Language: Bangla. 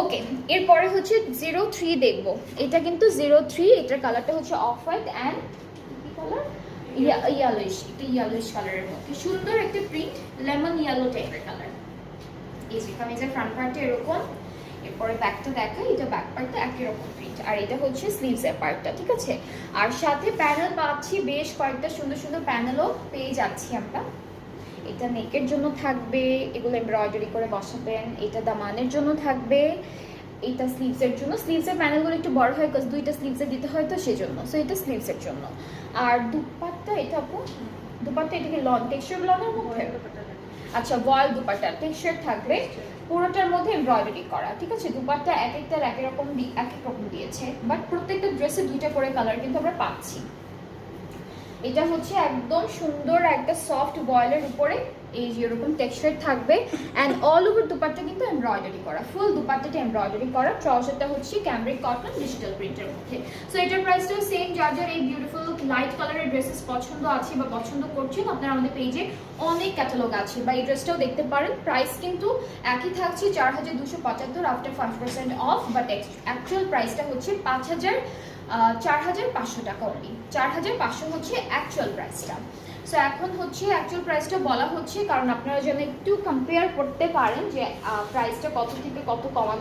ওকে, এরপরে হচ্ছে 03 দেখবো। এটা কিন্তু 03, এটার কালারটা হচ্ছে অফ হোয়াইট অ্যান্ড কি কালার, ইয়ালোইশ, একটা ইয়ালোইশ কালারের মধ্যে সুন্দর একটা প্রিন্ট, লেমন ইয়েলো টাইপের কালার। এই যে কামিজের ফ্রন্ট পার্টটা এরকম, এরপরে ব্যাকটা দেখাই, এটা ব্যাক পার্টটা একই রকম প্রিন্ট, আর এটা হচ্ছে স্লিভসের পার্টটা, ঠিক আছে। আর সাথে প্যানেল পাচ্ছি, বেশ কয়েকটা সুন্দর সুন্দর প্যানেলও পেয়ে যাচ্ছি আমরা। এটা নেকের জন্য থাকবে, এগুলো এমব্রয়ডারি করে বসাবেন। এটা দামানের জন্য থাকবে, এটা স্লিভসের জন্য। স্লিভসের প্যানেলগুলো একটু বড় হয়, বিকজ দুইটা স্লিভসে দিতে হয় তো সেজন্য, সো এটা স্লিভসের জন্য। আর দুপাট্টা, এটা আপু দুপাট্টা, এটা কি লন টেক্সচার লনের মধ্যে? আচ্ছা, ভয়েল দুপাট্টা টেক্সচার থাকবে, পুরোটার মধ্যে এমব্রয়ডারি করা, ঠিক আছে। দুপাট্টা এক একটার এক এক রকম দিয়েছে, বাট প্রত্যেকটা ড্রেসে দুইটা করে কালার কিন্তু আমরা পাচ্ছি। এটা হচ্ছে একদম সুন্দর একটা সফট বয়েলের উপরে এই যে এরকম টেক্সচার থাকবে, অ্যান্ড অল ওভার দুপাট্টা কিন্তু এমব্রয়ডারি করা, ফুল দুপাট্টাটা এমব্রয়ডারি করা। ট্রাউজারটা হচ্ছে ক্যামব্রিক কটন ডিজিটাল প্রিন্টের মধ্যে। সো এটার প্রাইসটাও সেম। যার যার এই বিউটিফুল লাইট কালারের ড্রেসেস পছন্দ আছে বা পছন্দ করছেন, আপনারা আমাদের পেজে অনেক ক্যাটালগ আছে, বা এই ড্রেসটাও দেখতে পারেন। প্রাইস কিন্তু একই থাকছে 4275 আফটার 5% অফ, বাট অ্যাকচুয়াল প্রাইসটা হচ্ছে 4500 টাকা অনলি। 4500 হচ্ছে অ্যাকচুয়াল প্রাইসটা। সো এখন হচ্ছে অ্যাকচুয়াল প্রাইসটা বলা হচ্ছে কারণ আপনারা যেন একটু কম্পেয়ার করতে পারেন যে প্রাইসটা কত থেকে কত কমানো